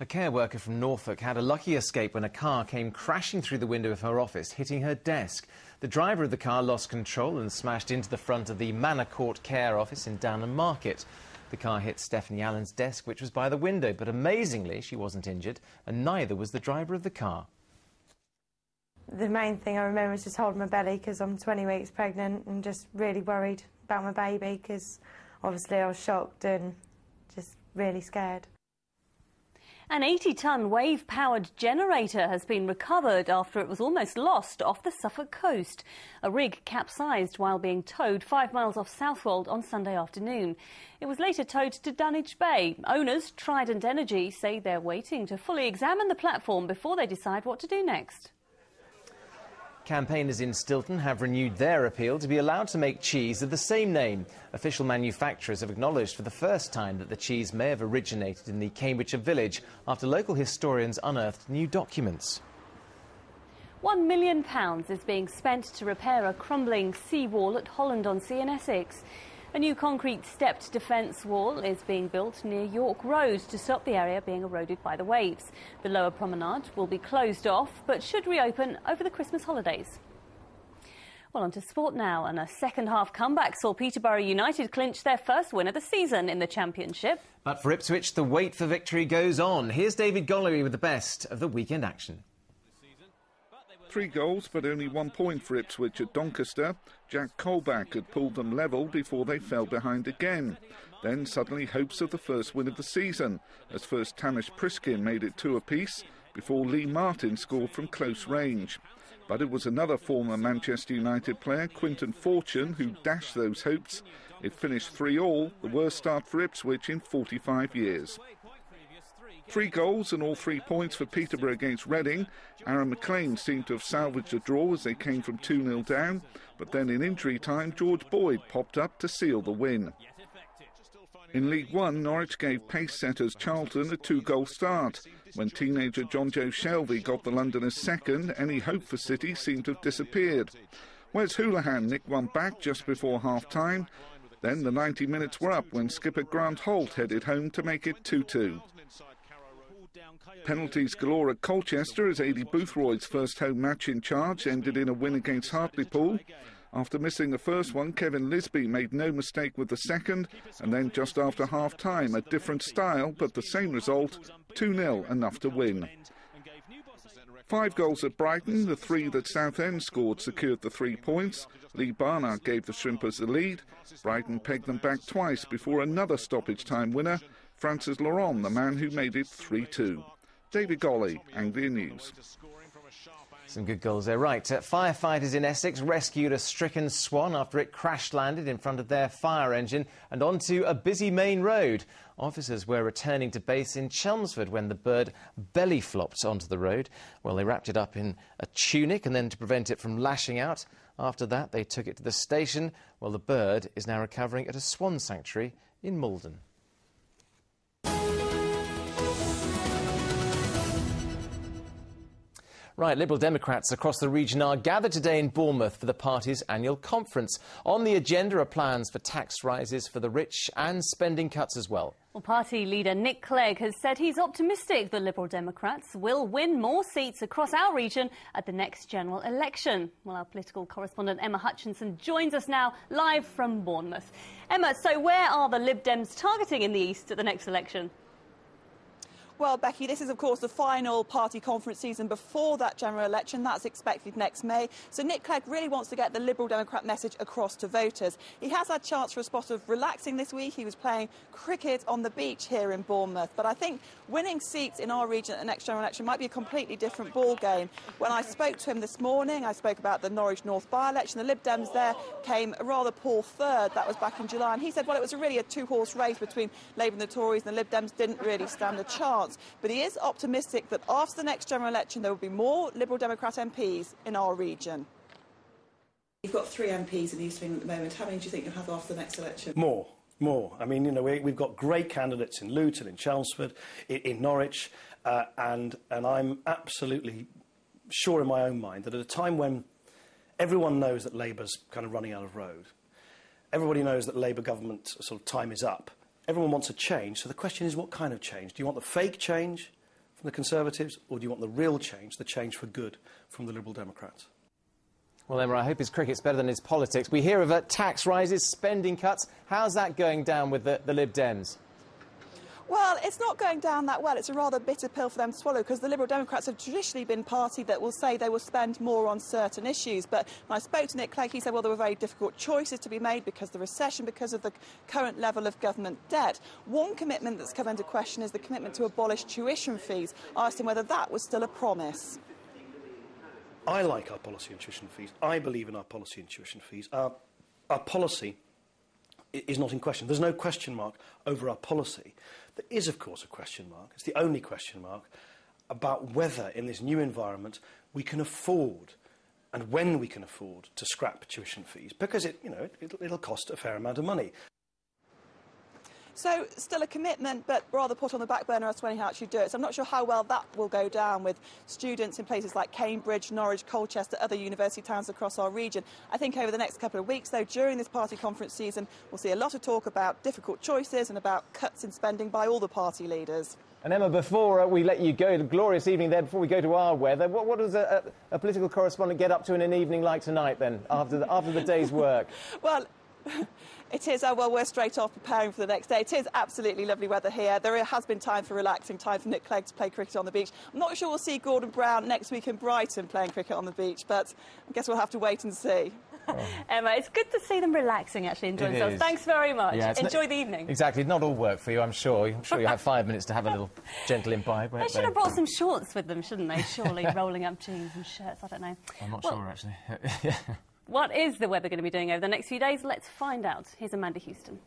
A care worker from Norfolk had a lucky escape when a car came crashing through the window of her office, hitting her desk. The driver of the car lost control and smashed into the front of the Manor Court Care office in Downham Market. The car hit Stephanie Allen's desk, which was by the window, but amazingly she wasn't injured, and neither was the driver of the car. The main thing I remember was just holding my belly because I'm 20 weeks pregnant and just really worried about my baby because obviously I was shocked and just really scared. An 80-ton wave-powered generator has been recovered after it was almost lost off the Suffolk coast. A rig capsized while being towed 5 miles off Southwold on Sunday afternoon. It was later towed to Dunwich Bay. Owners, Trident Energy, say they're waiting to fully examine the platform before they decide what to do next. Campaigners in Stilton have renewed their appeal to be allowed to make cheese of the same name. Official manufacturers have acknowledged for the first time that the cheese may have originated in the Cambridgeshire village after local historians unearthed new documents. £1 million is being spent to repair a crumbling seawall at Holland-on-Sea in Essex. A new concrete stepped defence wall is being built near York Road to stop the area being eroded by the waves. The lower promenade will be closed off but should reopen over the Christmas holidays. Well, on to sport now, and a second-half comeback saw Peterborough United clinch their first win of the season in the Championship. But for Ipswich, the wait for victory goes on. Here's David Gollery with the best of the weekend action. 3 goals, but only 1 point for Ipswich at Doncaster. Jack Colback had pulled them level before they fell behind again. Then suddenly hopes of the first win of the season, as first Tanis Priskin made it 2 apiece, before Lee Martin scored from close range. But it was another former Manchester United player, Quinton Fortune, who dashed those hopes. It finished 3-3, the worst start for Ipswich in 45 years. 3 goals and all 3 points for Peterborough against Reading. Aaron McLean seemed to have salvaged a draw as they came from 2-0 down, but then in injury time George Boyd popped up to seal the win. In League One, Norwich gave pace-setters Charlton a 2-goal start. When teenager John Joe Shelby got the Londoners second, any hope for City seemed to have disappeared. Wes Hoolahan nicked one back just before half-time. Then the 90 minutes were up when skipper Grant Holt headed home to make it 2-2. Penalties galore at Colchester as Aidy Boothroyd's first home match in charge ended in a win against Hartlepool. After missing the first one, Kevin Lisby made no mistake with the second, and then just after half-time, a different style but the same result, 2-0, enough to win. 5 goals at Brighton, the 3 that Southend scored secured the 3 points. Lee Barnard gave the Shrimpers the lead. Brighton pegged them back twice before another stoppage-time winner, Francis Laurent, the man who made it 3-2. David Gollery, Anglia News. Some good goals there. Right, firefighters in Essex rescued a stricken swan after it crash-landed in front of their fire engine and onto a busy main road. Officers were returning to base in Chelmsford when the bird belly-flopped onto the road. Well, they wrapped it up in a tunic and then to prevent it from lashing out. After that, they took it to the station. Well, the bird is now recovering at a swan sanctuary in Malden. Right, Liberal Democrats across the region are gathered today in Bournemouth for the party's annual conference. On the agenda are plans for tax rises for the rich and spending cuts as well. Well, party leader Nick Clegg has said he's optimistic the Liberal Democrats will win more seats across our region at the next general election. Well, our political correspondent Emma Hutchinson joins us now live from Bournemouth. Emma, so where are the Lib Dems targeting in the East at the next election? Well, Becky, this is, of course, the final party conference season before that general election. That's expected next May. So Nick Clegg really wants to get the Liberal Democrat message across to voters. He has had a chance for a spot of relaxing this week. He was playing cricket on the beach here in Bournemouth. But I think winning seats in our region at the next general election might be a completely different ball game. When I spoke to him this morning, I spoke about the Norwich North by-election. The Lib Dems there came a rather poor third. That was back in July. And he said, well, it was really a 2-horse race between Labour and the Tories, and the Lib Dems didn't really stand a chance. But he is optimistic that after the next general election there will be more Liberal Democrat MPs in our region. You've got 3 MPs in East England at the moment. How many do you think you'll have after the next election? More. I mean, you know, we've got great candidates in Luton, in Chelmsford, in Norwich, and I'm absolutely sure in my own mind that at a time when everyone knows that Labour's kind of running out of road, everybody knows that Labour government sort of time is up, everyone wants a change, so the question is what kind of change? Do you want the fake change, from the Conservatives, or do you want the real change, the change for good, from the Liberal Democrats? Well, Emma, I hope his cricket's better than his politics. We hear of tax rises, spending cuts. How's that going down with the Lib Dems? Well, it's not going down that well. It's a rather bitter pill for them to swallow, because the Liberal Democrats have traditionally been a party that will say they will spend more on certain issues. But when I spoke to Nick Clegg, he said, well, there were very difficult choices to be made because of the recession, because of the current level of government debt. One commitment that's come under question is the commitment to abolish tuition fees. I asked him whether that was still a promise. I like our policy on tuition fees. I believe in our policy on tuition fees. Our policy is not in question. There's no question mark over our policy. There is, of course, a question mark. It's the only question mark about whether, in this new environment, we can afford, and when we can afford, to scrap tuition fees, because it'll cost a fair amount of money. So, still a commitment, but rather put on the back burner as to when he actually do it. So I'm not sure how well that will go down with students in places like Cambridge, Norwich, Colchester, other university towns across our region. I think over the next couple of weeks, though, during this party conference season, we'll see a lot of talk about difficult choices and about cuts in spending by all the party leaders. And Emma, before we let you go, the glorious evening there, before we go to our weather, what does a political correspondent get up to in an evening like tonight, then, after the day's work? Well, it is, well, we're straight off preparing for the next day. It is absolutely lovely weather here. There has been time for relaxing, time for Nick Clegg to play cricket on the beach. I'm not sure we'll see Gordon Brown next week in Brighton playing cricket on the beach, but I guess we'll have to wait and see. Oh. Emma, it's good to see them relaxing, actually, enjoying themselves. Thanks very much. Yeah, enjoy the evening. Exactly. Not all work for you, I'm sure. I'm sure you have 5 minutes to have a little gentle imbibe. They should have brought some shorts with them, shouldn't they? Surely, rolling up jeans and shirts, I don't know. I'm not sure, actually. What is the weather going to be doing over the next few days? Let's find out. Here's Amanda Houston.